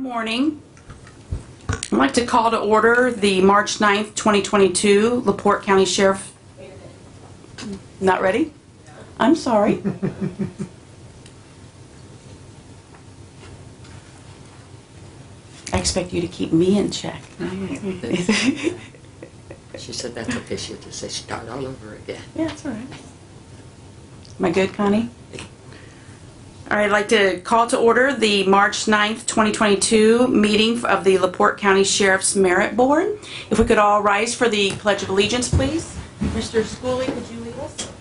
Morning. I'd like to call to order the March 9th, 2022 LaPorte County Sheriff. Not ready? I'm sorry. I expect you to keep me in check. She said that's okay. She'll just say start all over again. Yeah, that's all right. Am I good, Connie? All right, I'd like to call to order the March 9th, 2022 meeting of the LaPorte County Sheriff's Merit Board. If we could all rise for the Pledge of Allegiance, please. Mr. Schooley, could you lead us?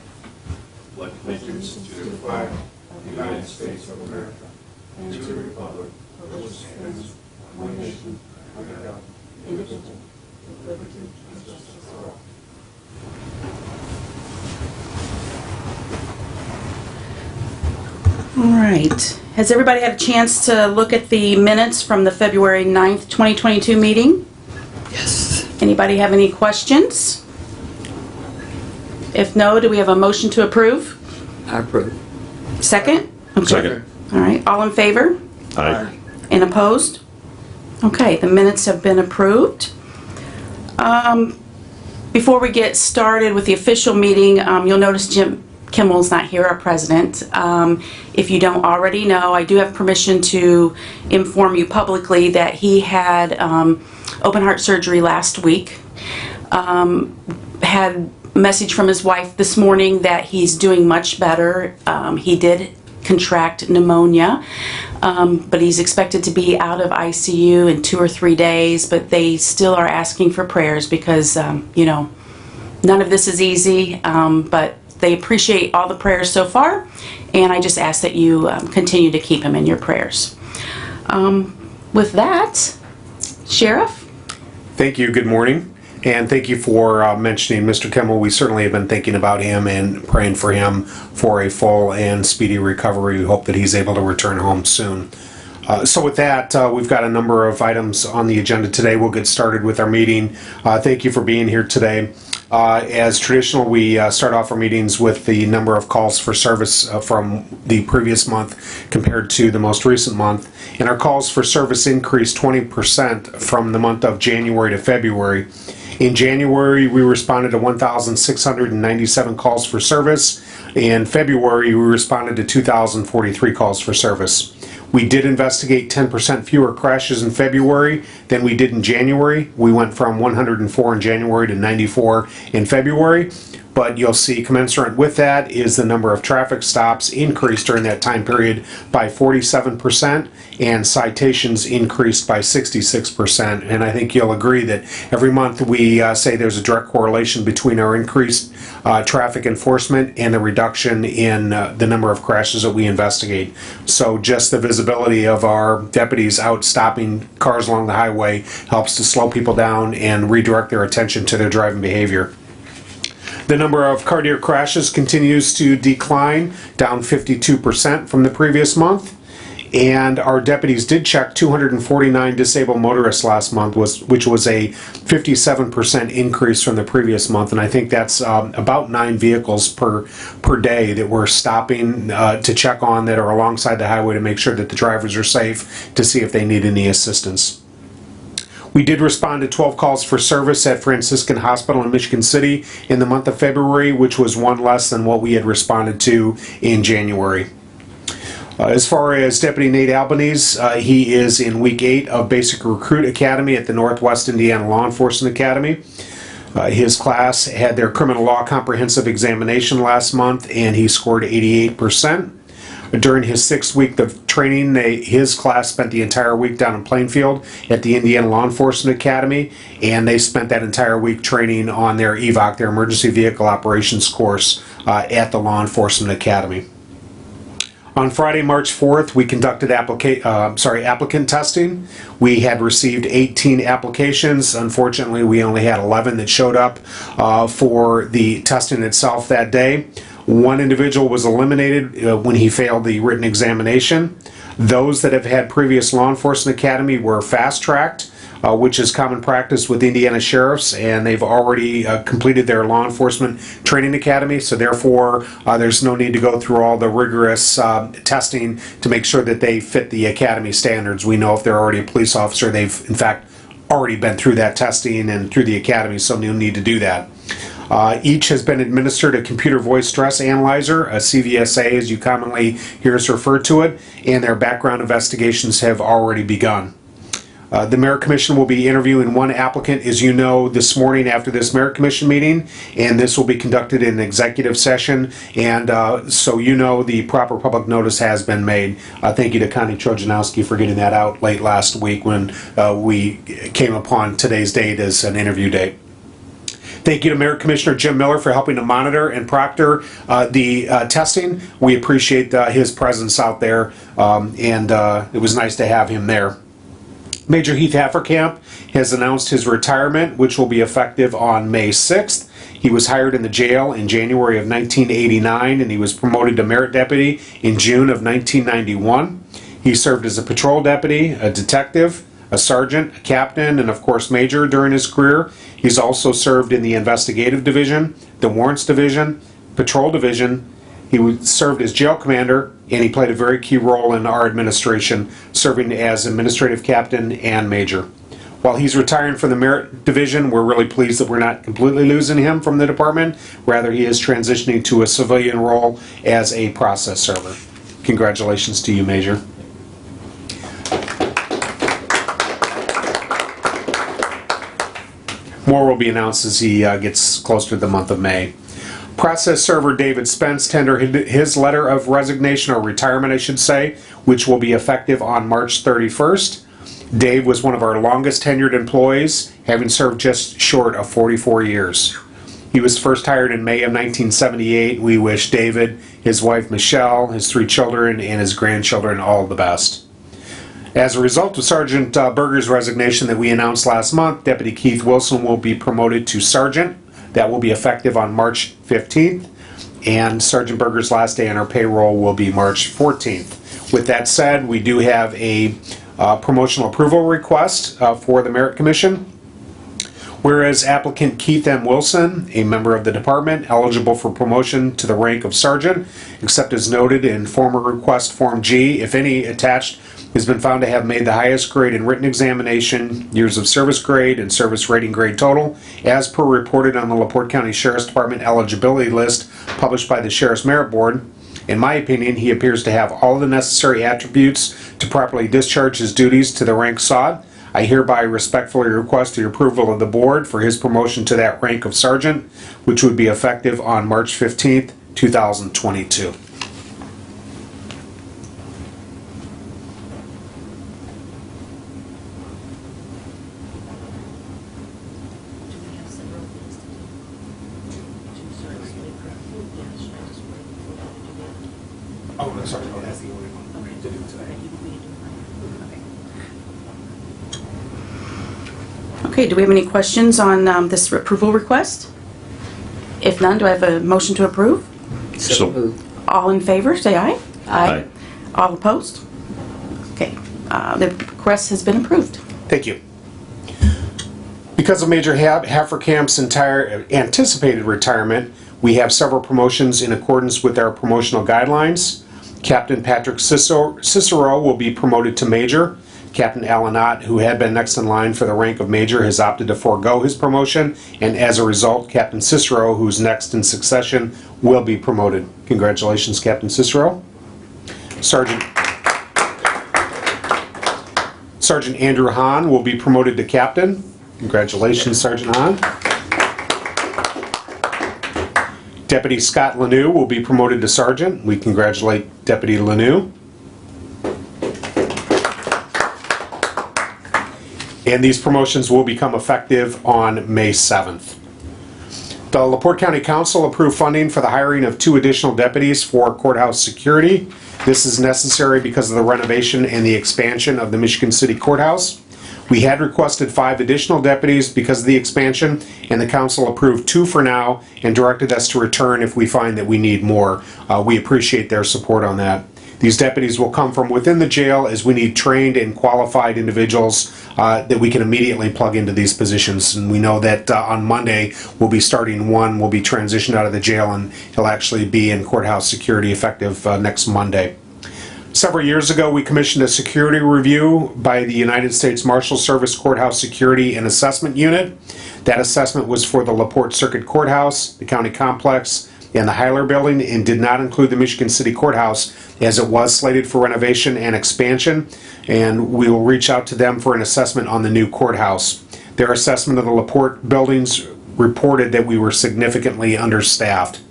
Pledge allegiance to the flag of the United States of America and to the republic for which stands one nation under God, indivisible, with liberty and justice for all. All right. Has everybody had a chance to look at the minutes from the February 9th, 2022 meeting? Yes. Anybody have any questions? If no, do we have a motion to approve? I approve. Second? Okay. Second. All right. All in favor? Aye. And opposed? Okay, the minutes have been approved. Before we get started with the official meeting, you'll notice Jim Kimmel's not here, our president. If you don't already know, I do have permission to inform you publicly that he had open heart surgery last week. Had a message from his wife this morning that he's doing much better. He did contract pneumonia, but he's expected to be out of ICU in 2 or 3 days, but they still are asking for prayers because, you know, none of this is easy, but they appreciate all the prayers so far, and I just ask that you continue to keep him in your prayers. With that, Sheriff? Thank you. Good morning. And thank you for mentioning Mr. Kimmel. We certainly have been thinking about him and praying for him for a full and speedy recovery. We hope that he's able to return home soon. So with that, we've got a number of items on the agenda today. We'll get started with our meeting. Thank you for being here today. As traditional, we start off our meetings with the number of calls for service from the previous month compared to the most recent month. And our calls for service increased 20% from the month of January to February. In January, we responded to 1,697 calls for service. In February, we responded to 2,043 calls for service. We did investigate 10% fewer crashes in February than we did in January. We went from 104 in January to 94 in February. But you'll see commensurate with that is the number of traffic stops increased during that time period by 47%, and citations increased by 66%. And I think you'll agree that every month we say there's a direct correlation between our increased traffic enforcement and the reduction in the number of crashes that we investigate. So just the visibility of our deputies out stopping cars along the highway helps to slow people down and redirect their attention to their driving behavior. The number of cardiac crashes continues to decline, down 52% from the previous month. And our deputies did check 249 disabled motorists last month, which was a 57% increase from the previous month. And I think that's about 9 vehicles per day that we're stopping to check on that are alongside the highway to make sure that the drivers are safe, to see if they need any assistance. We did respond to 12 calls for service at Franciscan Hospital in Michigan City in the month of February, which was 1 less than what we had responded to in January. As far as Deputy Nate Albanese, he is in week 8 of Basic Recruit Academy at the Northwest Indiana Law Enforcement Academy. His class had their criminal law comprehensive examination last month, and he scored 88%. During his 6th week of training, his class spent the entire week down in Plainfield at the Indiana Law Enforcement Academy, and they spent that entire week training on their EVOC, their Emergency Vehicle Operations course, at the Law Enforcement Academy. On Friday, March 4th, we conducted applicant testing. We had received 18 applications. Unfortunately, we only had 11 that showed up for the testing itself that day. 1 individual was eliminated when he failed the written examination. Those that have had previous law enforcement academy were fast-tracked. which is common practice with Indiana sheriffs, and they've already completed their law enforcement training academy, so therefore there's no need to go through all the rigorous testing to make sure that they fit the academy standards. We know if they're already a police officer, they've in fact already been through that testing and through the academy, so no need to do that. Each has been administered a computer voice stress analyzer, a CVSA as you commonly hear us refer to it, and their background investigations have already begun. The Merit Commission will be interviewing one applicant, as you know, this morning after this Merit Commission meeting, and this will be conducted in an executive session, and so you know the proper public notice has been made. Thank you to Connie Trojanowski for getting that out late last week when we came upon today's date as an interview date. Thank you to Merit Commissioner Jim Miller for helping to monitor and proctor the testing. We appreciate his presence out there, and it was nice to have him there. Major Heath Hafferkamp has announced his retirement, which will be effective on May 6th. He was hired in the jail in January of 1989, and he was promoted to merit deputy in June of 1991. He served as a patrol deputy, a detective, a sergeant, a captain, and of course major during his career. He's also served in the investigative division, the warrants division, patrol division. He served as jail commander, and he played a very key role in our administration, serving as administrative captain and major. While he's retiring from the merit division, we're really pleased that we're not completely losing him from the department. Rather, he is transitioning to a civilian role as a process server. Congratulations to you, Major. More will be announced as he gets closer to the month of May. Process server David Spence tendered his letter of resignation, or retirement I should say, which will be effective on March 31st. Dave was one of our longest tenured employees, having served just short of 44 years. He was first hired in May of 1978. We wish David, his wife Michelle, his 3 children, and his grandchildren all the best. As a result of Sergeant Berger's resignation that we announced last month, Deputy Keith Wilson will be promoted to sergeant. That will be effective on March 15th, and Sergeant Berger's last day on our payroll will be March 14th. With that said, we do have a promotional approval request for the Merit Commission. Whereas applicant Keith M. Wilson, a member of the department, eligible for promotion to the rank of sergeant, except as noted in former request Form G, if any attached, has been found to have made the highest grade in written examination, years of service grade, and service rating grade total, as per reported on the LaPorte County Sheriff's Department eligibility list published by the Sheriff's Merit Board. In my opinion, he appears to have all the necessary attributes to properly discharge his duties to the rank sought. I hereby respectfully request the approval of the board for his promotion to that rank of sergeant, which would be effective on March 15th, 2022. Oh, I'm sorry. Oh, that's the only one we need to do today. Okay, do we have any questions on this approval request? If none, do I have a motion to approve? So moved. All in favor, say aye. Aye. All opposed? Okay, the request has been approved. Thank you. Because of Major Hafferkamp's entire anticipated retirement, we have several promotions in accordance with our promotional guidelines. Captain Patrick Cicero will be promoted to Major. Captain Alan Ott, who had been next in line for the rank of Major, has opted to forego his promotion, and as a result, Captain Cicero, who's next in succession, will be promoted. Congratulations, Captain Cicero. Sergeant Andrew Hahn will be promoted to Captain. Congratulations, Sergeant Hahn. Deputy Scott Lanou will be promoted to Sergeant. We congratulate Deputy Lanou. And these promotions will become effective on May 7th. The LaPorte County Council approved funding for the hiring of 2 additional deputies for courthouse security. This is necessary because of the renovation and the expansion of the Michigan City Courthouse. We had requested 5 additional deputies because of the expansion, and the council approved 2 for now and directed us to return if we find that we need more. We appreciate their support on that. These deputies will come from within the jail, as we need trained and qualified individuals that we can immediately plug into these positions. And we know that on Monday we'll be starting one, will be transitioned out of the jail, and he'll actually be in courthouse security effective next Monday. Several years ago, we commissioned a security review by the United States Marshal Service Courthouse Security and Assessment Unit. That assessment was for the LaPorte Circuit Courthouse, the County Complex, and the Hyler Building, and did not include the Michigan City Courthouse, as it was slated for renovation and expansion, and we will reach out to them for an assessment on the new courthouse. Their assessment of the LaPorte buildings reported that we were significantly understaffed.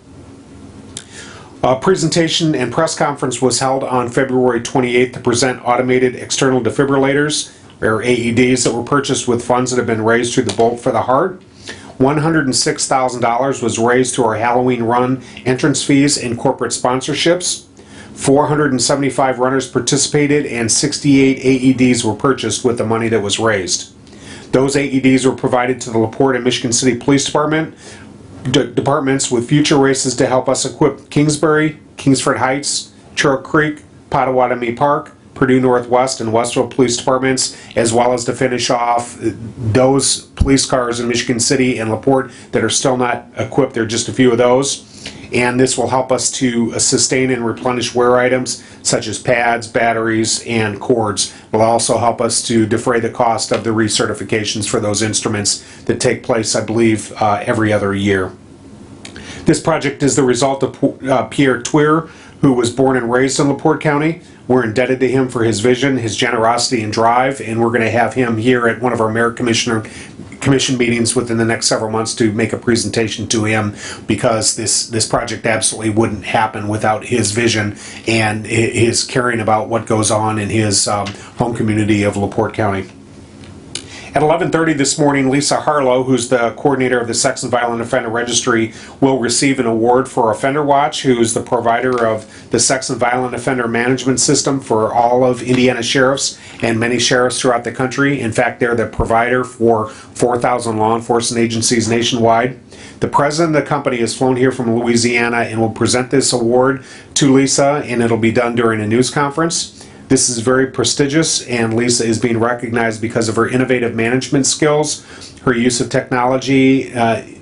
A presentation and press conference was held on February 28th to present automated external defibrillators, or AEDs, that were purchased with funds that have been raised through the Bolt for the Heart. $106,000 was raised through our Halloween run entrance fees and corporate sponsorships. 475 runners participated, and 68 AEDs were purchased with the money that was raised. Those AEDs were provided to the LaPorte and Michigan City Police departments with future races to help us equip Kingsbury, Kingsford Heights, Churro Creek, Pottawatomie Park, Purdue Northwest, and Westville Police Departments, as well as to finish off those police cars in Michigan City and LaPorte that are still not equipped. There are just a few of those. And this will help us to sustain and replenish wear items such as pads, batteries, and cords. It will also help us to defray the cost of the recertifications for those instruments that take place, I believe, every other year. This project is the result of Pierre Twier, who was born and raised in LaPorte County. We're indebted to him for his vision, his generosity, and drive, and we're going to have him here at one of our Mayor Commission meetings within the next several months to make a presentation to him, because this project absolutely wouldn't happen without his vision and his caring about what goes on in his home community of LaPorte County. At 11:30 this morning, Lisa Harlow, who's the coordinator of the Sex and Violent Offender Registry, will receive an award for Offender Watch, who is the provider of the Sex and Violent Offender Management System for all of Indiana sheriffs and many sheriffs throughout the country. In fact, they're the provider for 4,000 law enforcement agencies nationwide. The president of the company has flown here from Louisiana and will present this award to Lisa, and it'll be done during a news conference. This is very prestigious, and Lisa is being recognized because of her innovative management skills, her use of technology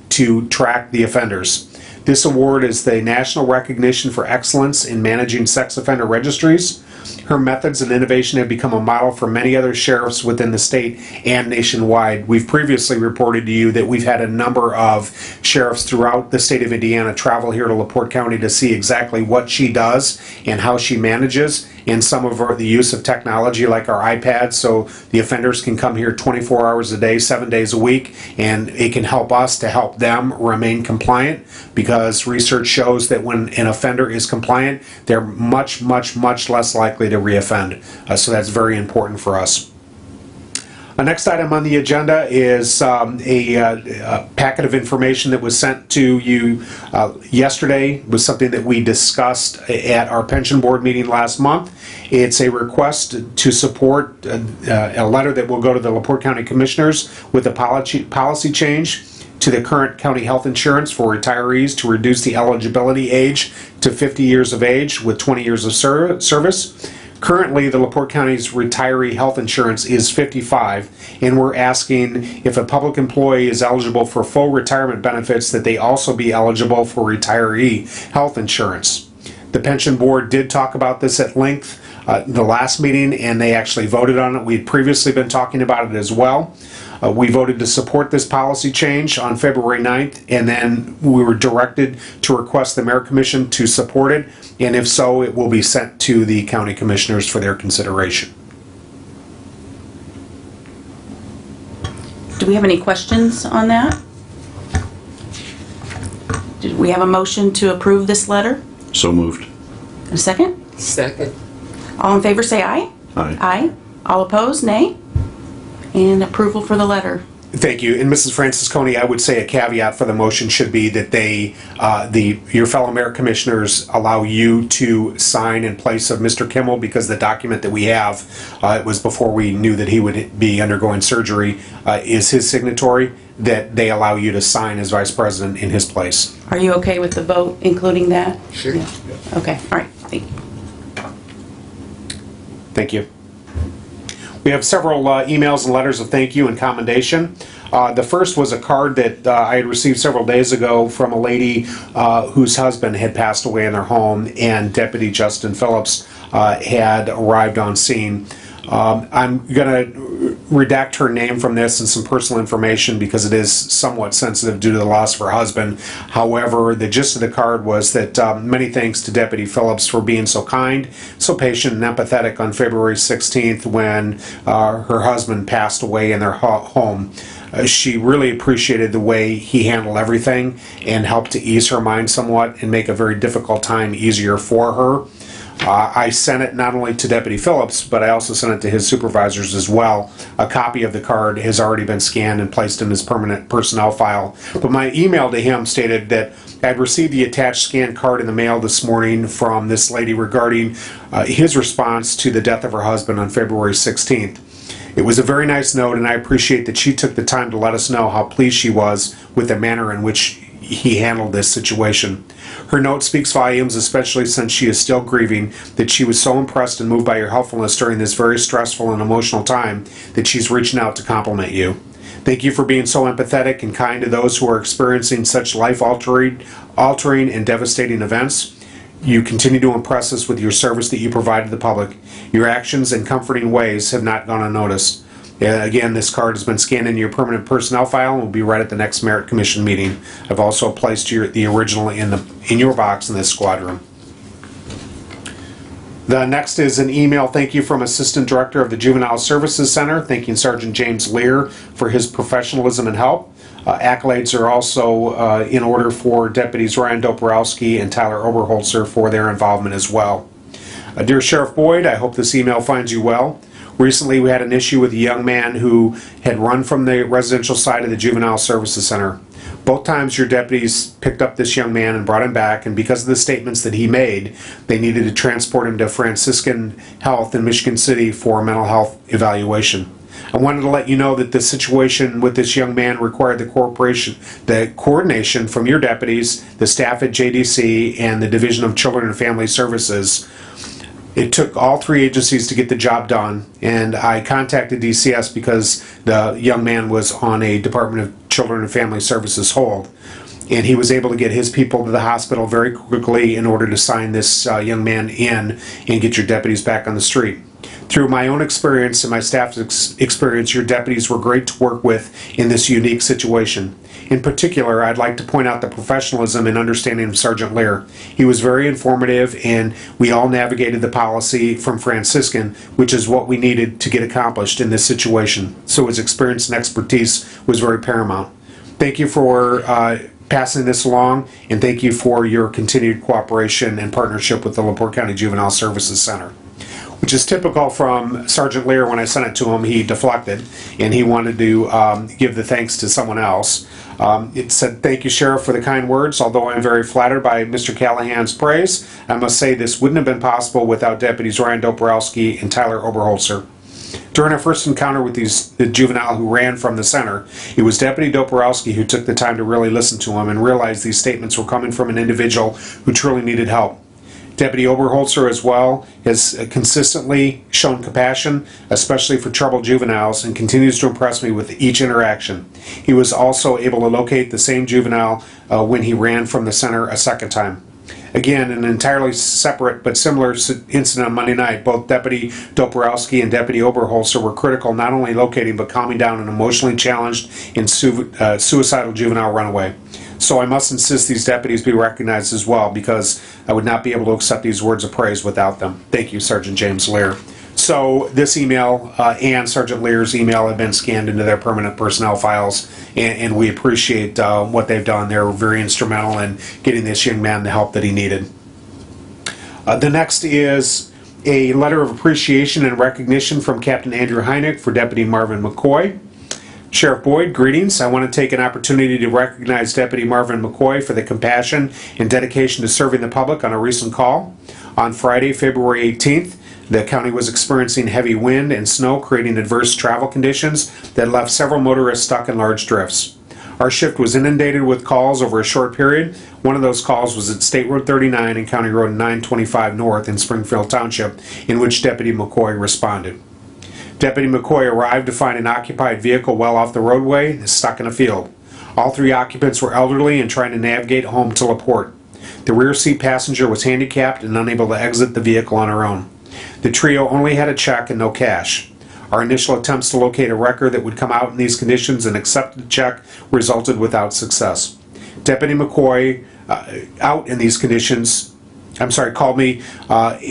to track the offenders. This award is the national recognition for excellence in managing sex offender registries. Her methods and innovation have become a model for many other sheriffs within the state and nationwide. We've previously reported to you that we've had a number of sheriffs throughout the state of Indiana travel here to LaPorte County to see exactly what she does and how she manages, and some of the use of technology like our iPads, so the offenders can come here 24 hours a day, 7 days a week, and it can help us to help them remain compliant, because research shows that when an offender is compliant, they're much, much, much less likely to reoffend. So that's very important for us. The next item on the agenda is a packet of information that was sent to you yesterday. It was something that we discussed at our pension board meeting last month. It's a request to support a letter that will go to the LaPorte County Commissioners with a policy change to the current county health insurance for retirees to reduce the eligibility age to 50 years of age with 20 years of service. Currently, the LaPorte County's retiree health insurance is 55, and we're asking if a public employee is eligible for full retirement benefits that they also be eligible for retiree health insurance. The pension board did talk about this at length the last meeting, and they actually voted on it. We had previously been talking about it as well. We voted to support this policy change on February 9th, and then we were directed to request the Mayor Commission to support it, and if so, it will be sent to the county commissioners for their consideration. Do we have any questions on that? Did we have a motion to approve this letter? So moved. A second? Second. All in favor say aye. Aye. Aye. All opposed, nay. And approval for the letter. Thank you. And Mrs. Francisconi, I would say a caveat for the motion should be that your fellow mayor commissioners allow you to sign in place of Mr. Kimmel, because the document that we have, it was before we knew that he would be undergoing surgery, is his signatory, that they allow you to sign as vice president in his place. Are you okay with the vote including that? Sure. Yeah. Okay, all right, thank you. Thank you. We have several emails and letters of thank you and commendation. The first was a card that I had received several days ago from a lady whose husband had passed away in their home, and Deputy Justin Phillips had arrived on scene. I'm going to redact her name from this and some personal information because it is somewhat sensitive due to the loss of her husband. However, the gist of the card was that many thanks to Deputy Phillips for being so kind, so patient, and empathetic on February 16th when her husband passed away in their home. She really appreciated the way he handled everything and helped to ease her mind somewhat and make a very difficult time easier for her. I sent it not only to Deputy Phillips, but I also sent it to his supervisors as well. A copy of the card has already been scanned and placed in his permanent personnel file. But my email to him stated that I'd received the attached scanned card in the mail this morning from this lady regarding his response to the death of her husband on February 16th. It was a very nice note, and I appreciate that she took the time to let us know how pleased she was with the manner in which he handled this situation. Her note speaks volumes, especially since she is still grieving, that she was so impressed and moved by your helpfulness during this very stressful and emotional time that she's reaching out to compliment you. Thank you for being so empathetic and kind to those who are experiencing such life-altering and devastating events. You continue to impress us with your service that you provide to the public. Your actions and comforting ways have not gone unnoticed. Again, this card has been scanned in your permanent personnel file and will be read at the next Merit Commission meeting. I've also placed the original in your box in this squad room. The next is an email thank you from Assistant Director of the Juvenile Services Center, thanking Sergeant James Lear for his professionalism and help. Accolades are also in order for Deputies Ryan Doporowski and Tyler Oberholzer for their involvement as well. Dear Sheriff Boyd, I hope this email finds you well. Recently, we had an issue with a young man who had run from the residential side of the Juvenile Services Center. Both times your deputies picked up this young man and brought him back, and because of the statements that he made, they needed to transport him to Franciscan Health in Michigan City for a mental health evaluation. I wanted to let you know that the situation with this young man required the coordination from your deputies, the staff at JDC, and the Division of Children and Family Services. It took all three agencies to get the job done, and I contacted DCS because the young man was on a Department of Children and Family Services hold, and he was able to get his people to the hospital very quickly in order to sign this young man in and get your deputies back on the street. Through my own experience and my staff's experience, your deputies were great to work with in this unique situation. In particular, I'd like to point out the professionalism and understanding of Sergeant Lear. He was very informative, and we all navigated the policy from Franciscan, which is what we needed to get accomplished in this situation. So his experience and expertise was very paramount. Thank you for passing this along, and thank you for your continued cooperation and partnership with the LaPorte County Juvenile Services Center. Which is typical from Sergeant Lear. When I sent it to him, he deflected, and he wanted to give the thanks to someone else. It said, thank you, Sheriff, for the kind words. Although I'm very flattered by Mr. Callahan's praise, I must say this wouldn't have been possible without Deputies Ryan Doporowski and Tyler Oberholzer. During our first encounter with the juvenile who ran from the center, it was Deputy Doporowski who took the time to really listen to him and realize these statements were coming from an individual who truly needed help. Deputy Oberholzer as well has consistently shown compassion, especially for troubled juveniles, and continues to impress me with each interaction. He was also able to locate the same juvenile when he ran from the center a second time. Again, an entirely separate but similar incident on Monday night. Both Deputy Doporowski and Deputy Oberholzer were critical not only locating but calming down an emotionally challenged and suicidal juvenile runaway. So I must insist these deputies be recognized as well, because I would not be able to accept these words of praise without them. Thank you, Sergeant James Lear. So this email and Sergeant Lear's email have been scanned into their permanent personnel files, and we appreciate what they've done. They're very instrumental in getting this young man the help that he needed. The next is a letter of appreciation and recognition from Captain Andrew Heineck for Deputy Marvin McCoy. Sheriff Boyd, greetings. I want to take an opportunity to recognize Deputy Marvin McCoy for the compassion and dedication to serving the public on a recent call. On Friday, February 18th, the county was experiencing heavy wind and snow, creating adverse travel conditions that left several motorists stuck in large drifts. Our shift was inundated with calls over a short period. One of those calls was at State Road 39 and County Road 925 North in Springfield Township, in which Deputy McCoy responded. Deputy McCoy arrived to find an occupied vehicle well off the roadway, stuck in a field. All three occupants were elderly and trying to navigate home to LaPorte. The rear seat passenger was handicapped and unable to exit the vehicle on her own. The trio only had a check and no cash. Our initial attempts to locate a record that would come out in these conditions and accept the check resulted without success. Deputy McCoy, out in these conditions, called me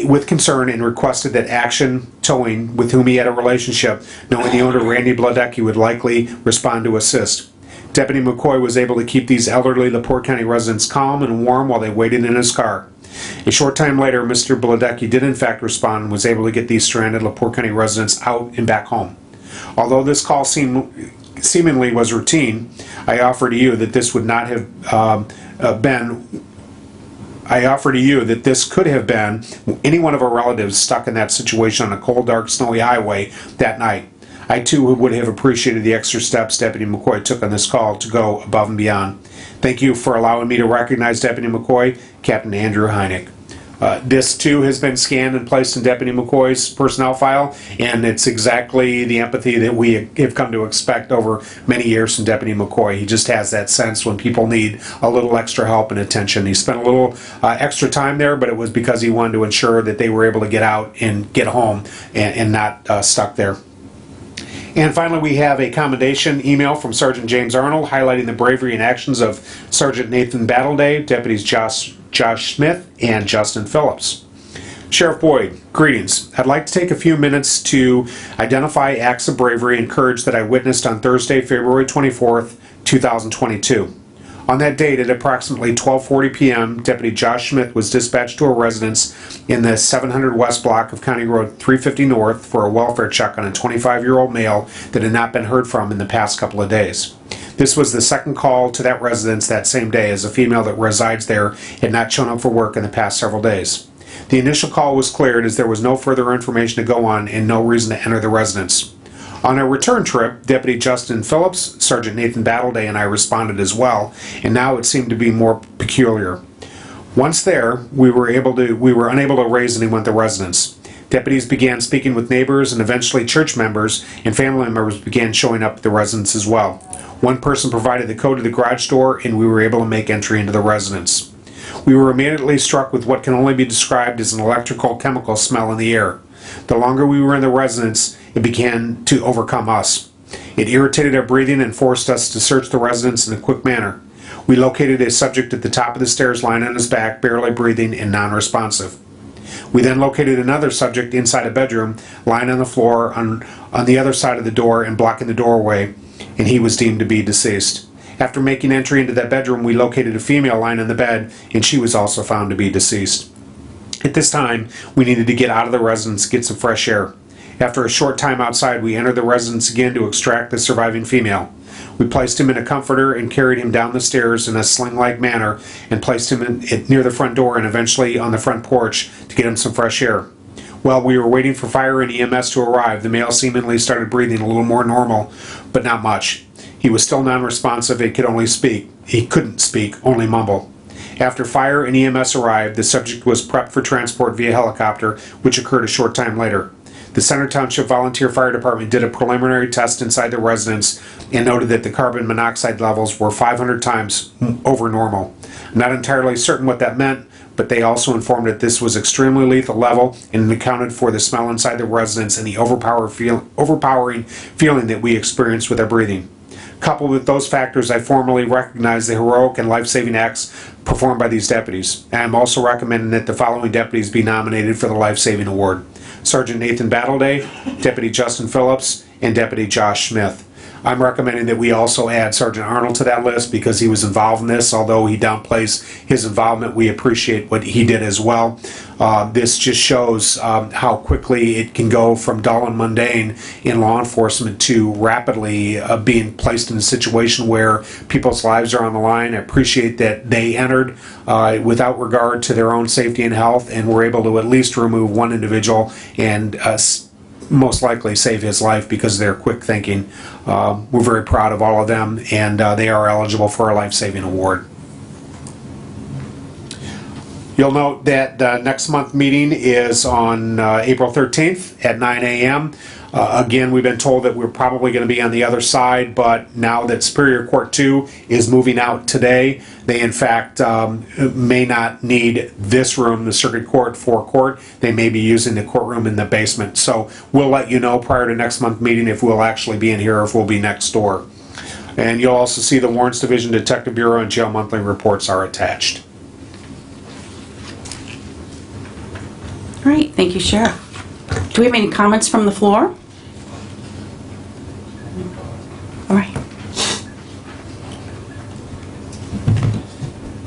with concern and requested that Action Towing, with whom he had a relationship, knowing the owner Randy Bledecki would likely respond to assist. Deputy McCoy was able to keep these elderly LaPorte County residents calm and warm while they waited in his car. A short time later, Mr. Bledecki did in fact respond and was able to get these stranded LaPorte County residents out and back home. Although this call seemingly was routine, I offer to you that this would not have I offer to you that this could have been any one of our relatives stuck in that situation on a cold, dark, snowy highway that night. I too would have appreciated the extra steps Deputy McCoy took on this call to go above and beyond. Thank you for allowing me to recognize Deputy McCoy, Captain Andrew Heineck. This too has been scanned and placed in Deputy McCoy's personnel file, and it's exactly the empathy that we have come to expect over many years from Deputy McCoy. He just has that sense when people need a little extra help and attention. He spent a little extra time there, but it was because he wanted to ensure that they were able to get out and get home and not stuck there. And finally, we have a commendation email from Sergeant James Arnold highlighting the bravery and actions of Sergeant Nathan Battleday, Deputies Josh Smith, and Justin Phillips. Sheriff Boyd, greetings. I'd like to take a few minutes to identify acts of bravery and courage that I witnessed on Thursday, February 24th, 2022. On that date, at approximately 12:40 p.m., Deputy Josh Smith was dispatched to a residence in the 700 West block of County Road 350 North for a welfare check on a 25-year-old male that had not been heard from in the past couple of days. This was the second call to that residence that same day, as a female that resides there had not shown up for work in the past several days. The initial call was cleared as there was no further information to go on and no reason to enter the residence. On our return trip, Deputy Justin Phillips, Sergeant Nathan Battleday, and I responded as well, and now it seemed to be more peculiar. Once there, we were unable to raise anyone at the residence. Deputies began speaking with neighbors, and eventually church members and family members began showing up at the residence as well. One person provided the code to the garage door, and we were able to make entry into the residence. We were immediately struck with what can only be described as an electrical chemical smell in the air. The longer we were in the residence, it began to overcome us. It irritated our breathing and forced us to search the residence in a quick manner. We located a subject at the top of the stairs lying on his back, barely breathing and non-responsive. We then located another subject inside a bedroom, lying on the floor on the other side of the door and blocking the doorway, and he was deemed to be deceased. After making entry into that bedroom, we located a female lying in the bed, and she was also found to be deceased. At this time, we needed to get out of the residence to get some fresh air. After a short time outside, we entered the residence again to extract the surviving female. We placed him in a comforter and carried him down the stairs in a sling-like manner and placed him near the front door and eventually on the front porch to get him some fresh air. While we were waiting for fire and EMS to arrive, the male seemingly started breathing a little more normal, but not much. He was still non-responsive and could only speak. He couldn't speak, only mumble. After fire and EMS arrived, the subject was prepped for transport via helicopter, which occurred a short time later. The Center Township Volunteer Fire Department did a preliminary test inside the residence and noted that the carbon monoxide levels were 500 times over normal. I'm not entirely certain what that meant, but they also informed that this was extremely lethal level and accounted for the smell inside the residence and the overpowering feeling that we experienced with our breathing. Coupled with those factors, I formally recognize the heroic and life-saving acts performed by these deputies. I am also recommending that the following deputies be nominated for the Life Saving Award: Sergeant Nathan Battleday, Deputy Justin Phillips, and Deputy Josh Smith. I'm recommending that we also add Sergeant Arnold to that list because he was involved in this. Although he downplays his involvement, we appreciate what he did as well. This just shows how quickly it can go from dull and mundane in law enforcement to rapidly being placed in a situation where people's lives are on the line. I appreciate that they entered without regard to their own safety and health and were able to at least remove one individual and most likely save his life because of their quick thinking. We're very proud of all of them, and they are eligible for a life-saving award. You'll note that the next month meeting is on April 13th at 9 a.m. Again, we've been told that we're probably going to be on the other side, but now that Superior Court 2 is moving out today, they in fact may not need this room, the Circuit Court for court. They may be using the courtroom in the basement. So we'll let you know prior to next month meeting if we'll actually be in here or if we'll be next door. And you'll also see the Warrants Division, Detective Bureau, and Jail Monthly reports are attached. All right, thank you, Sheriff. Do we have any comments from the floor? All right.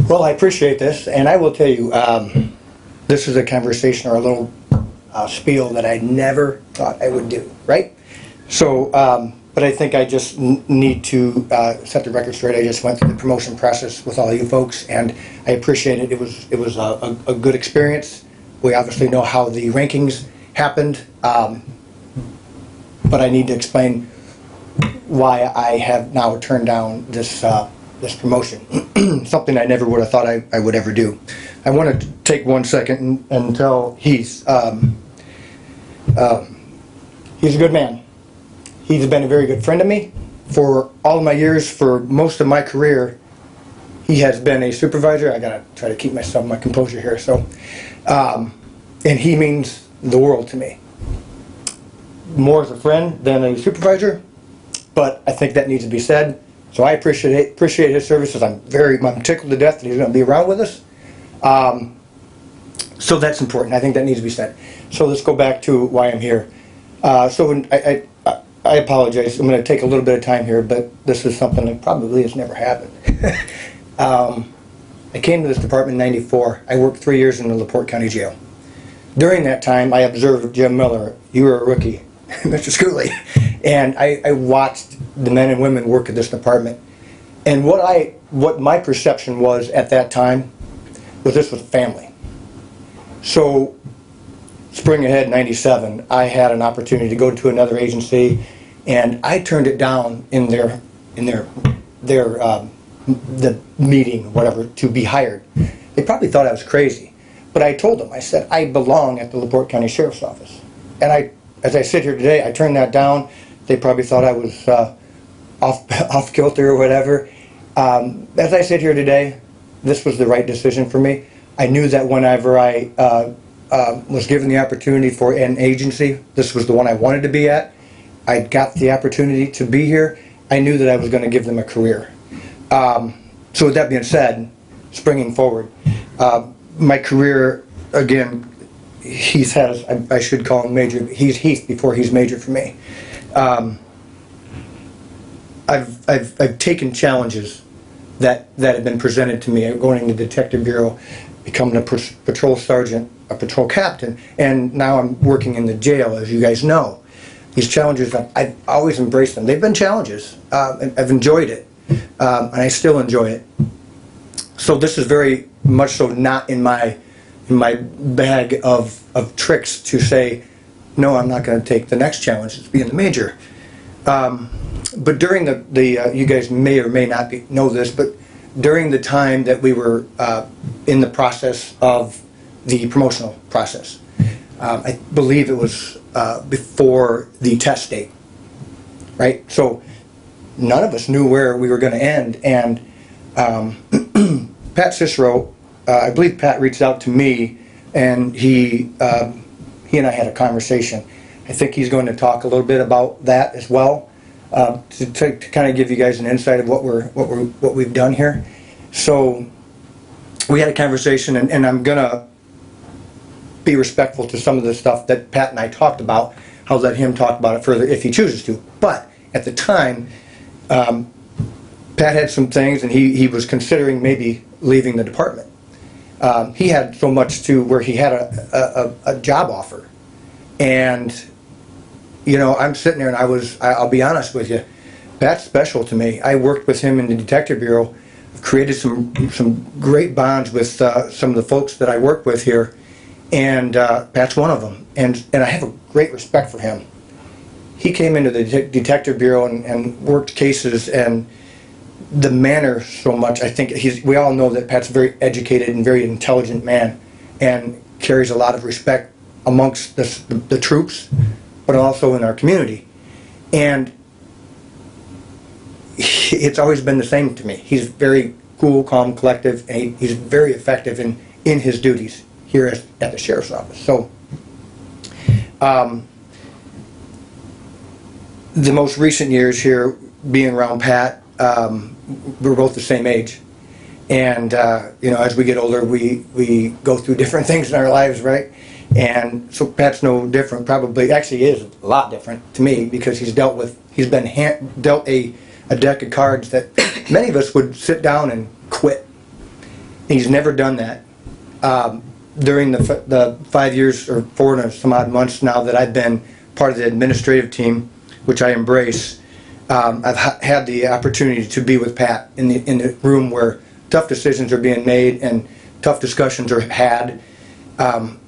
Well, I appreciate this, and I will tell you, this is a conversation or a little spiel that I never thought I would do, right? So, but I think I just need to set the record straight. I just went through the promotion process with all you folks, and I appreciate it. It was a good experience. We obviously know how the rankings happened, but I need to explain why I have now turned down this this promotion. Something I never would have thought I would ever do. I want to take 1 second and tell he's a good man. He's been a very good friend to me for all of my years. For most of my career, he has been a supervisor. I gotta try to keep my composure here. So, and he means the world to me. More as a friend than a supervisor, but I think that needs to be said. So I appreciate his services. I'm tickled to death that he's going to be around with us. So that's important. I think that needs to be said. So let's go back to why I'm here. I apologize. I'm going to take a little bit of time here, but this is something that probably has never happened. I came to this department in '94. I worked 3 years in the LaPorte County Jail. During that time, I observed Jim Miller. You were a rookie, Mr. Schooley, and I watched the men and women work at this department. And what my perception was at that time was this was family. So, spring ahead '97, I had an opportunity to go to another agency, and I turned it down in the meeting, whatever, to be hired. They probably thought I was crazy, but I told them, I said, I belong at the LaPorte County Sheriff's Office. And as I sit here today, I turned that down. They probably thought I was off kilter or whatever. As I sit here today, this was the right decision for me. I knew that whenever I was given the opportunity for an agency, this was the one I wanted to be at. I got the opportunity to be here. I knew that I was going to give them a career. So with that being said, springing forward, my career, again, Heath has, I should call him Major, he's Heath before he's Major for me. I've taken challenges that have been presented to me, going into the Detective Bureau, becoming a patrol sergeant, a patrol captain, and now I'm working in the jail, as you guys know. These challenges, I've always embraced them. They've been challenges. I've enjoyed it, and I still enjoy it. So this is very much so not in my bag of tricks to say, no, I'm not going to take the next challenge, it's being the Major. But during you guys may or may not know this, but during the time that we were in the process of the promotional process, I believe it was before the test date, right? So none of us knew where we were going to end, and Pat Cicero, I believe Pat reached out to me, and he and I had a conversation. I think he's going to talk a little bit about that as well, to kind of give you guys an insight of what we've done here. So we had a conversation, and I'm gonna be respectful to some of the stuff that Pat and I talked about. I'll let him talk about it further if he chooses to. But at the time, Pat had some things, and he was considering maybe leaving the department. He had so much to where he had a job offer, and you know, I'm sitting there, and I'll be honest with you, Pat's special to me. I worked with him in the Detective Bureau, created some great bonds with some of the folks that I work with here, and Pat's one of them, and I have a great respect for him. he came into the detective bureau and worked cases, and the manner so much, I think we all know that Pat's a very educated and very intelligent man and carries a lot of respect amongst the troops, but also in our community. And it's always been the same to me. He's very cool, calm, collective, and he's very effective in his duties here at the sheriff's office. So the most recent years here, being around Pat, we're both the same age. And, as we get older, we go through different things in our lives, right? And so Pat's no different, probably, actually is a lot different to me, because he's been dealt a deck of cards that many of us would sit down and quit. He's never done that. During the 5 years or 4 and some odd months now that I've been part of the administrative team, which I embrace, I've had the opportunity to be with Pat in the room where tough decisions are being made and tough discussions are had. And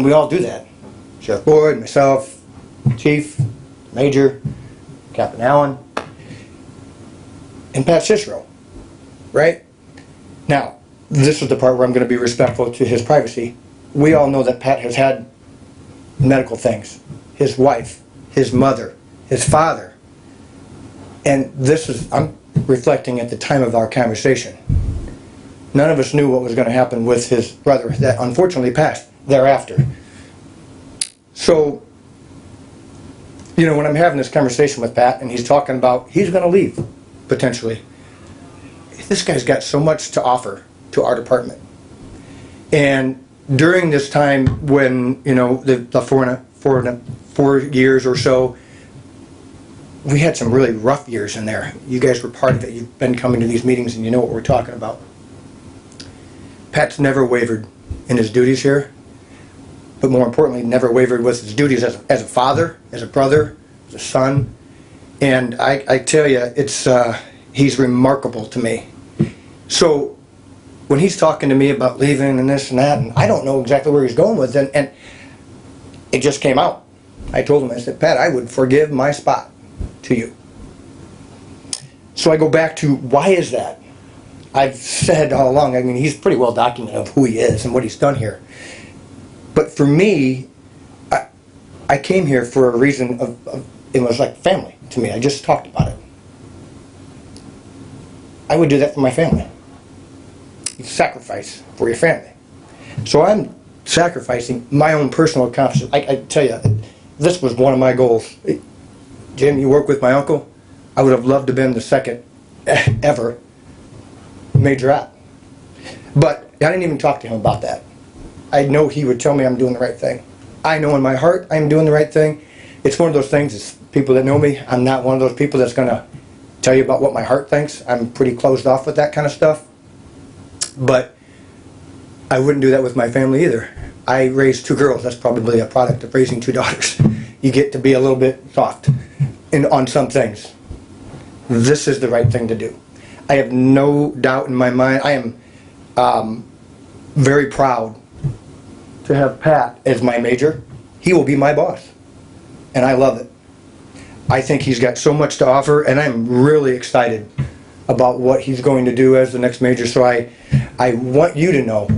we all do that. Sheriff Boyd, myself, Chief, Major, Captain Allen, and Pat Cicero, right? Now, this is the part where I'm going to be respectful to his privacy. We all know that Pat has had medical things. His wife, his mother, his father. And I'm reflecting at the time of our conversation. None of us knew what was going to happen with his brother that unfortunately passed thereafter. So, when I'm having this conversation with Pat and he's talking about he's going to leave, potentially, this guy's got so much to offer to our department. And during this time when, the 4 years or so, we had some really rough years in there. You guys were part of it. You've been coming to these meetings and you know what we're talking about. Pat's never wavered in his duties here, but more importantly, never wavered with his duties as a father, as a brother, as a son. And I tell you, he's remarkable to me. So when he's talking to me about leaving and this and that, and I don't know exactly where he's going with it, and it just came out. I told him, I said, Pat, I would forgive my spot to you. So I go back to, why is that? I've said all along, he's pretty well documented of who he is and what he's done here. But for me, I came here for a reason of it was like family to me. I just talked about it. I would do that for my family. You sacrifice for your family. So I'm sacrificing my own personal accomplishment. I tell you, this was one of my goals. Jim, you work with my uncle. I would have loved to have been the second ever majorette. But I didn't even talk to him about that. I know he would tell me I'm doing the right thing. I know in my heart I'm doing the right thing. It's one of those things, it's people that know me, I'm not one of those people that's going to tell you about what my heart thinks. I'm pretty closed off with that kind of stuff. But I wouldn't do that with my family either. I raised 2 girls. That's probably a product of raising 2 daughters. You get to be a little bit soft on some things. This is the right thing to do. I have no doubt in my mind. I am very proud to have Pat as my major. He will be my boss, and I love it. I think he's got so much to offer, and I'm really excited about what he's going to do as the next major. So I want you to know,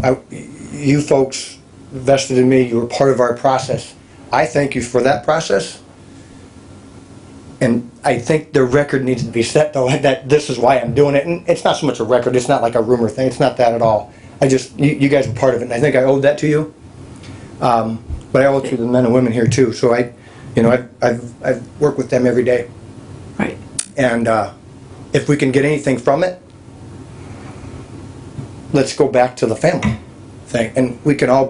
you folks vested in me, you were part of our process. I thank you for that process. And I think the record needs to be set, though, that this is why I'm doing it. And it's not so much a record, it's not like a rumor thing, it's not that at all. You guys were part of it, and I think I owed that to you. But I owe it to the men and women here, too. So I've worked with them every day. Right. And if we can get anything from it, let's go back to the family thing. And we can all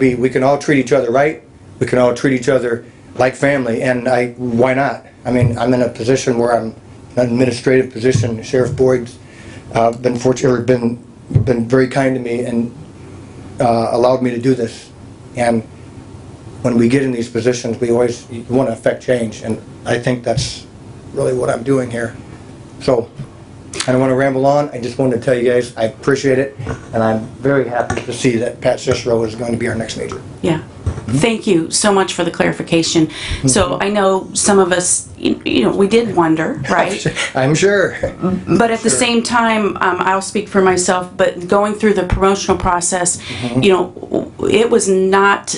treat each other right. We can all treat each other like family. And why not? I'm in a position where I'm in an administrative position. Sheriff Boyd's been very kind to me and allowed me to do this. And when we get in these positions, we always want to affect change. And I think that's really what I'm doing here. So I don't want to ramble on. I just wanted to tell you guys I appreciate it, and I'm very happy to see that Pat Cicero is going to be our next major. Yeah. Thank you so much for the clarification. So I know some of us, we did wonder, right? I'm sure. But at the same time, I'll speak for myself, but going through the promotional process, it was not,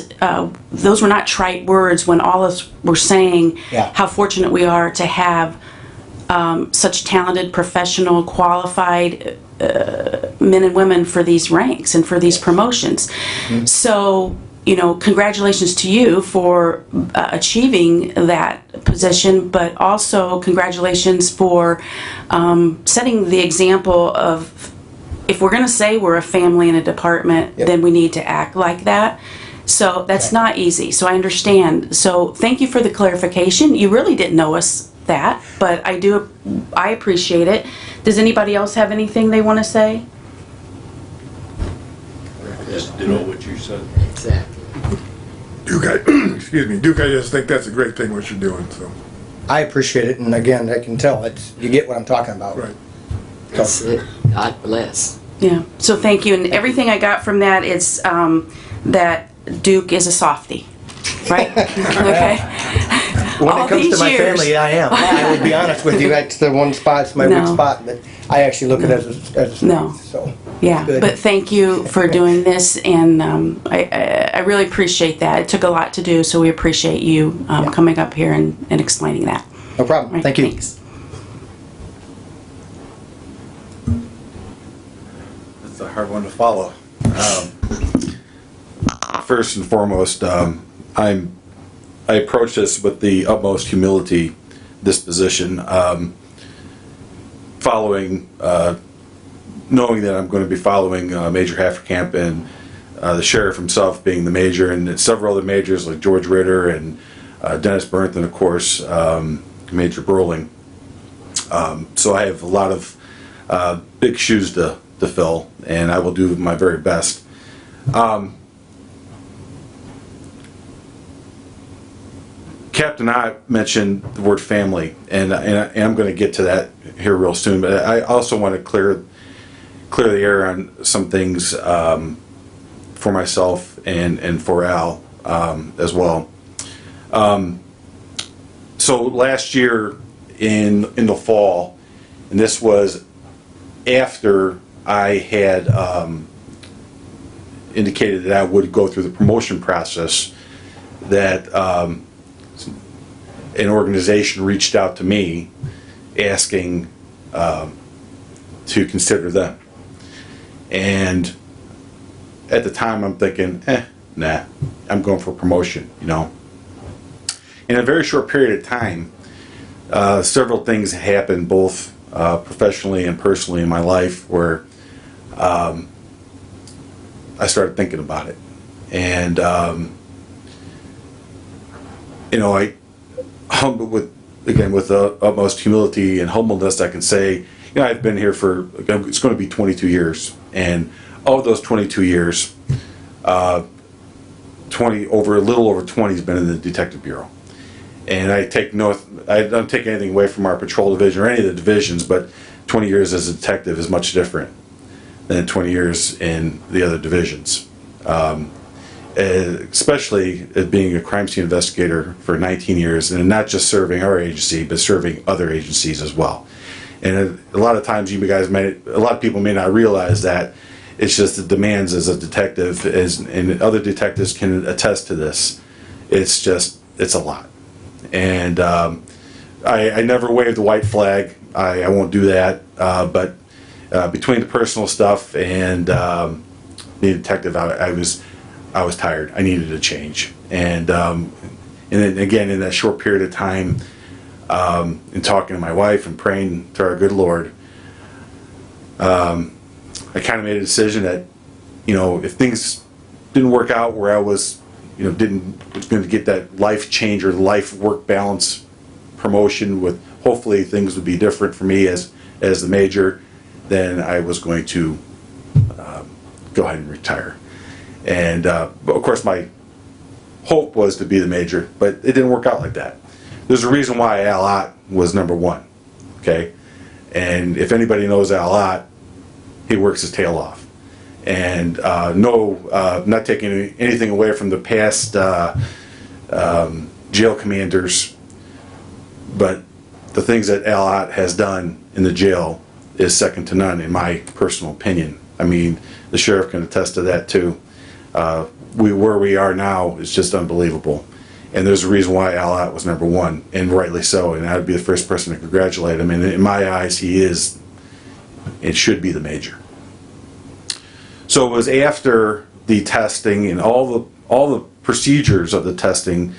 those were not trite words when all of us were saying Yeah. how fortunate we are to have such talented, professional, qualified men and women for these ranks and for these promotions. So, congratulations to you for achieving that position, but also congratulations for setting the example of, if we're going to say we're a family in a department, Yep. then we need to act like that. So that's not easy. So I understand. So thank you for the clarification. You really didn't know us that, but I appreciate it. Does anybody else have anything they want to say? Just to know what you said. Exactly. Duke, excuse me, Duke, I just think that's a great thing what you're doing, so, I appreciate it, and again, I can tell you get what I'm talking about. right. That's it. God bless. Yeah. So thank you. And everything I got from that is that Duke is a softie, right? Okay. When All it comes to these my years. family, I am. I will be honest with you, that's the one spot, it's my weak No. spot, but I actually look at it as a No. strength, so. Yeah, Good. but thank you for doing this, and I really appreciate that. It took a lot to do, so we appreciate you coming up here and explaining that. No problem, Right, thank you. Thanks. It's a hard one to follow. First and foremost, I approach this with the utmost humility, this position, following, knowing that I'm going to be following Major Hafferkamp and the sheriff himself being the major, and several other majors like George Ritter and Dennis Bernth, and of course Major Broling. So I have a lot of big shoes to fill, and I will do my very best. Captain I mentioned the word family, and I'm going to get to that here real soon. But I also want to clear the air on some things for myself and for Al as well. So last year in the fall, and this was after I had indicated that I would go through the promotion process, that an organization reached out to me asking to consider them. And at the time I'm thinking, nah, I'm going for promotion, In a very short period of time, several things happened, both professionally and personally in my life, where I started thinking about it. And, I humble with the utmost humility and humbleness, I can say, I've been here for, it's going to be 22 years. And of those 22 years, a little over 20 has been in the Detective Bureau. And I don't take anything away from our patrol division or any of the divisions, but 20 years as a detective is much different than 20 years in the other divisions. Especially as being a crime scene investigator for 19 years, and not just serving our agency, but serving other agencies as well. And a lot of times a lot of people may not realize that it's just the demands as a detective, and other detectives can attest to this. It's a lot. And I never waved the white flag. I won't do that. But between the personal stuff and being a detective, I was tired. I needed a change. And then again, in that short period of time, in talking to my wife and praying to our good Lord, I kind of made a decision that, if things didn't work out where I was, was going to get that life change or life work balance promotion, with hopefully things would be different for me as the major, then I was going to go ahead and retire. And of course my hope was to be the major, but it didn't work out like that. There's a reason why Al Ott was number one, okay? And if anybody knows Al Ott, he works his tail off. And not taking anything away from the past jail commanders, but the things that Al has done in the jail is second to none, in my personal opinion. I mean, the sheriff can attest to that too. Where we are now is just unbelievable. And there's a reason why Al was number one, and rightly so. And I'd be the first person to congratulate him. And in my eyes, he is, it should be the major. So it was after the testing and all the procedures of the testing,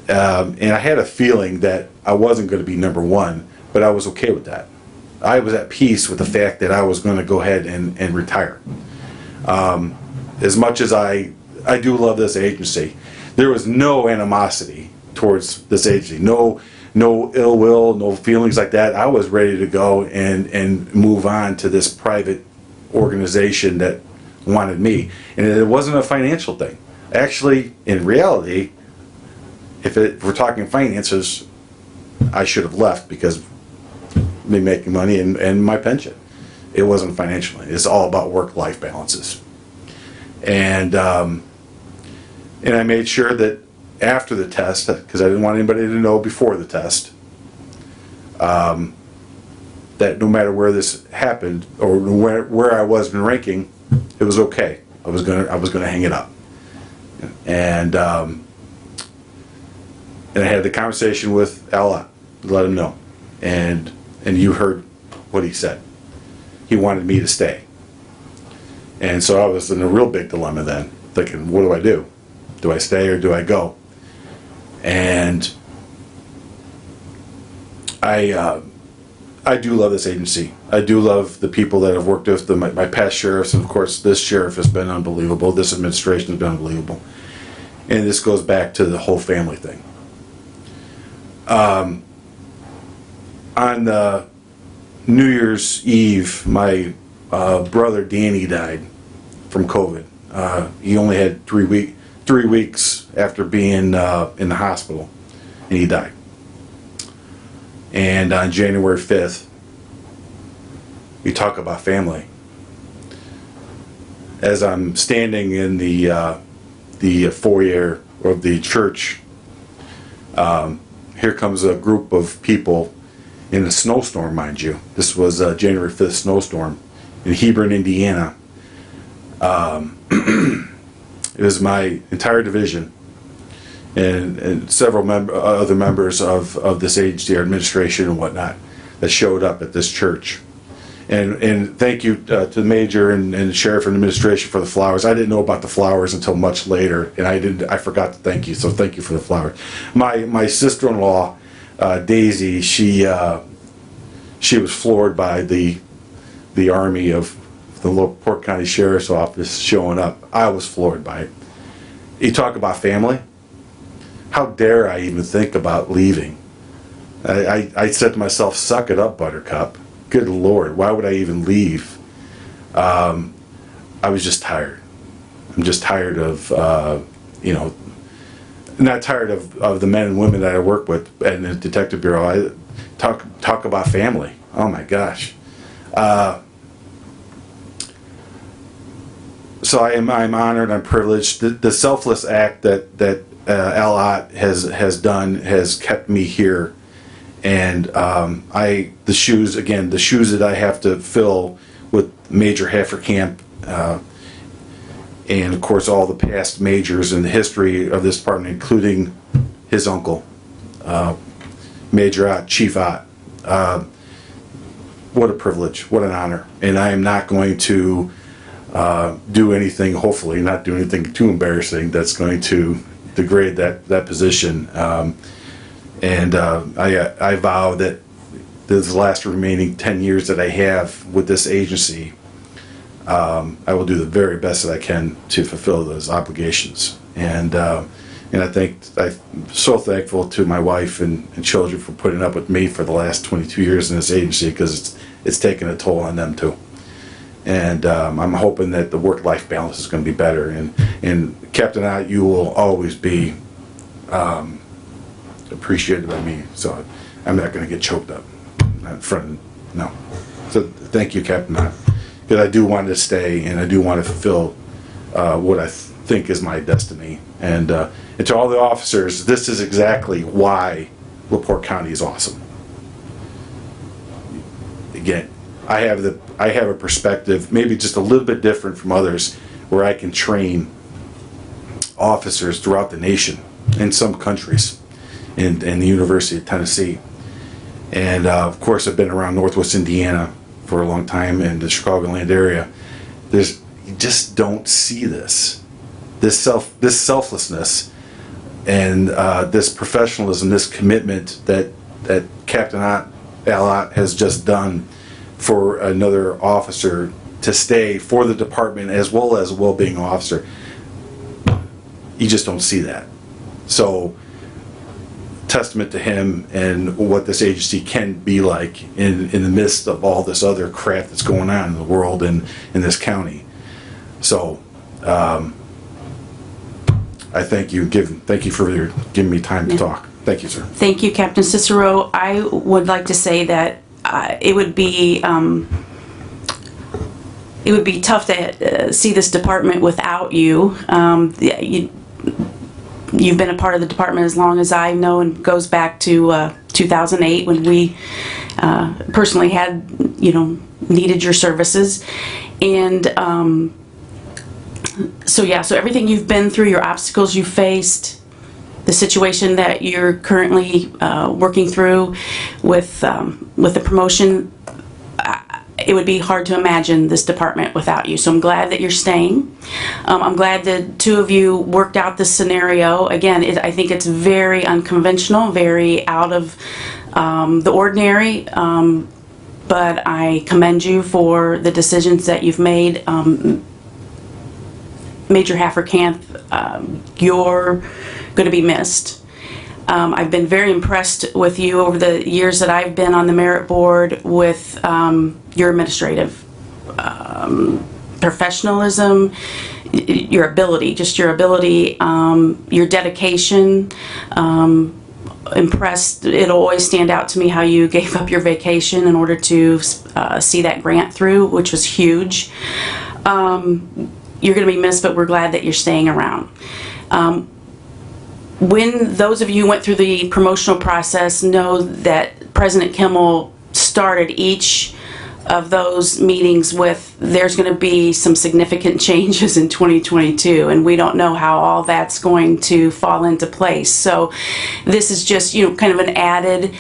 and I had a feeling that I wasn't going to be number one, but I was okay with that. I was at peace with the fact that I was going to go ahead and retire. As much as I do love this agency, there was no animosity towards this agency, no ill will, no feelings like that. I was ready to go and move on to this private organization that wanted me, and it wasn't a financial thing. Actually, in reality, if we're talking finances, I should have left because me making money and my pension. It wasn't financially. It's all about work-life balances. And I made sure that after the test, because I didn't want anybody to know before the test, that no matter where this happened or where I was in ranking, it was okay. I was gonna hang it up. And I had the conversation with Al to let him know, and you heard what he said. He wanted me to stay, and so I was in a real big dilemma then, thinking, what do I do? Do I stay or do I go? And I do love this agency. I do love the people that I've worked with, my past sheriffs, and of course this sheriff has been unbelievable. This administration has been unbelievable. And this goes back to the whole family thing. On New Year's Eve, my brother Danny died from COVID. He only had 3 weeks after being in the hospital, and he died. And on January 5th, we talk about family. As I'm standing in the foyer of the church, here comes a group of people in a snowstorm, mind you. This was a January 5th snowstorm in Hebron, Indiana. It was my entire division and several other members of this agency, our administration and whatnot, that showed up at this church. And thank you to the major and the sheriff and administration for the flowers. I didn't know about the flowers until much later, and I forgot to thank you. So thank you for the flowers. My sister-in-law, Daisy, she was floored by the army of the LaPorte County Sheriff's Office showing up. I was floored by it. You talk about family. How dare I even think about leaving? I said to myself, suck it up, Buttercup. Good Lord, why would I even leave? I was just tired. I'm just tired of, not tired of the men and women that I work with in the Detective Bureau. I talk about family. Oh my gosh. So I'm honored, I'm privileged. The selfless act that Al has done has kept me here. And the shoes that I have to fill with Major Hafferkamp, and of course all the past majors in the history of this department, including his uncle, Major Ott, Chief Ott. What a privilege, what an honor. And I am not going to do anything, hopefully not do anything too embarrassing that's going to degrade that position. And I vow that this last remaining 10 years that I have with this agency, I will do the very best that I can to fulfill those obligations. And I'm so thankful to my wife and children for putting up with me for the last 22 years in this agency, because it's taken a toll on them too. And I'm hoping that the work-life balance is going to be better. And Captain Ott, you will always be appreciated by me, so I'm not going to get choked up in front of, no. So thank you, Captain Ott. because I do want to stay and I do want to fulfill what I think is my destiny. And to all the officers, this is exactly why LaPorte County is awesome. Again, I have a perspective, maybe just a little bit different from others, where I can train officers throughout the nation, in some countries, in the University of Tennessee. And of course, I've been around Northwest Indiana for a long time in the Chicagoland area. You just don't see this selflessness, and this professionalism, this commitment that Captain Allott has just done for another officer to stay for the department as well as a well-being officer. You just don't see that. So, testament to him and what this agency can be like in the midst of all this other crap that's going on in the world and in this county. So, I thank you. Thank you for giving me time to talk. Thank you, sir. Thank you, Captain Cicero. I would like to say that it would be tough to see this department without you. You've been a part of the department as long as I know, and goes back to 2008 when we personally had, needed your services. And so everything you've been through, your obstacles you faced, the situation that you're currently working through with the promotion, it would be hard to imagine this department without you. So I'm glad that you're staying. I'm glad that two of you worked out this scenario. Again, I think it's very unconventional, very out of the ordinary, but I commend you for the decisions that you've made. Major Hafferkamp, you're going to be missed. I've been very impressed with you over the years that I've been on the merit board with your administrative professionalism, your ability, your dedication. Impressed. It'll always stand out to me how you gave up your vacation in order to see that grant through, which was huge. You're going to be missed, but we're glad that you're staying around. When those of you went through the promotional process, know that President Kimmel started each of those meetings with, there's going to be some significant changes in 2022, and we don't know how all that's going to fall into place. So this is just, kind of an added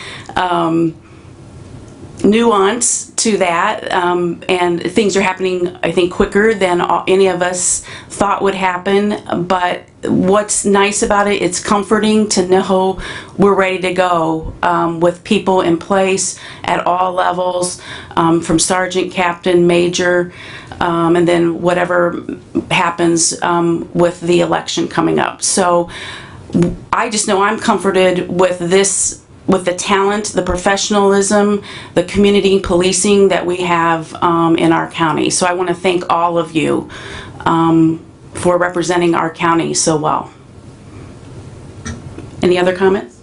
nuance to that, and things are happening, I think, quicker than any of us thought would happen. But what's nice about it, it's comforting to know we're ready to go with people in place at all levels, from sergeant, captain, major, and then whatever happens with the election coming up. So I just know I'm comforted with this, with the talent, the professionalism, the community policing that we have in our county. So I want to thank all of you for representing our county so well. Any other comments?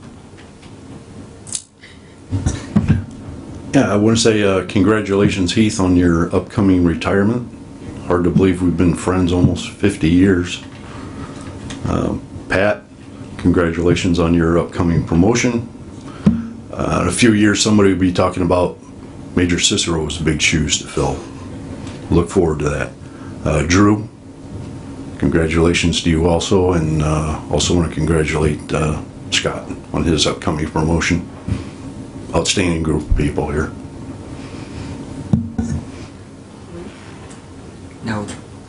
Yeah, I want to say congratulations, Heath, on your upcoming retirement. Hard to believe we've been friends almost 50 years. Pat, congratulations on your upcoming promotion. In a few years, somebody will be talking about Major Cicero's big shoes to fill. Look forward to that. Drew, congratulations to you also, and also want to congratulate Scott on his upcoming promotion. Outstanding group of people here. No,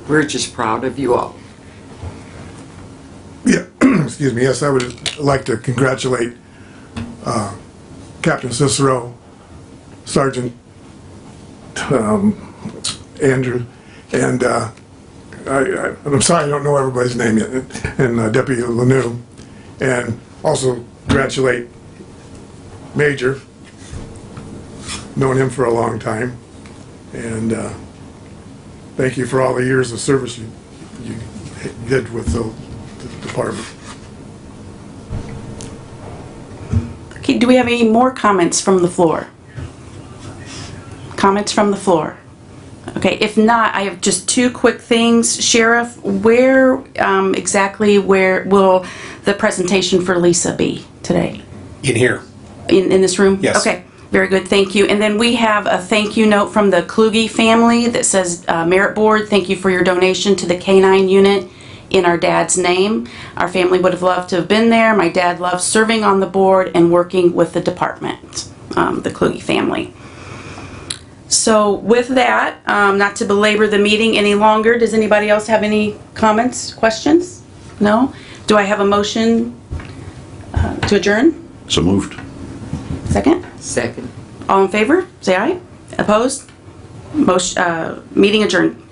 we're just proud of you all. Yeah, excuse me. Yes, I would like to congratulate Captain Cicero, Sergeant Andrew, and I'm sorry I don't know everybody's name yet, and Deputy Lanou, and also congratulate Major, known him for a long time, and thank you for all the years of service you did with the department. Okay, do we have any more comments from the floor? Comments from the floor? Okay, if not, I have just two quick things. Sheriff, where exactly where will the presentation for Lisa be today? In here. In this room? Yes. Okay, very good, thank you. And then we have a thank you note from the Kluge family that says, Merit Board, thank you for your donation to the K-9 unit in our dad's name. Our family would have loved to have been there. My dad loves serving on the board and working with the department, the Kluge family. So with that, not to belabor the meeting any longer, does anybody else have any comments, questions? No? Do I have a motion to adjourn? So moved. Second? Second. All in favor? Say aye. Opposed? Motion, meeting adjourned.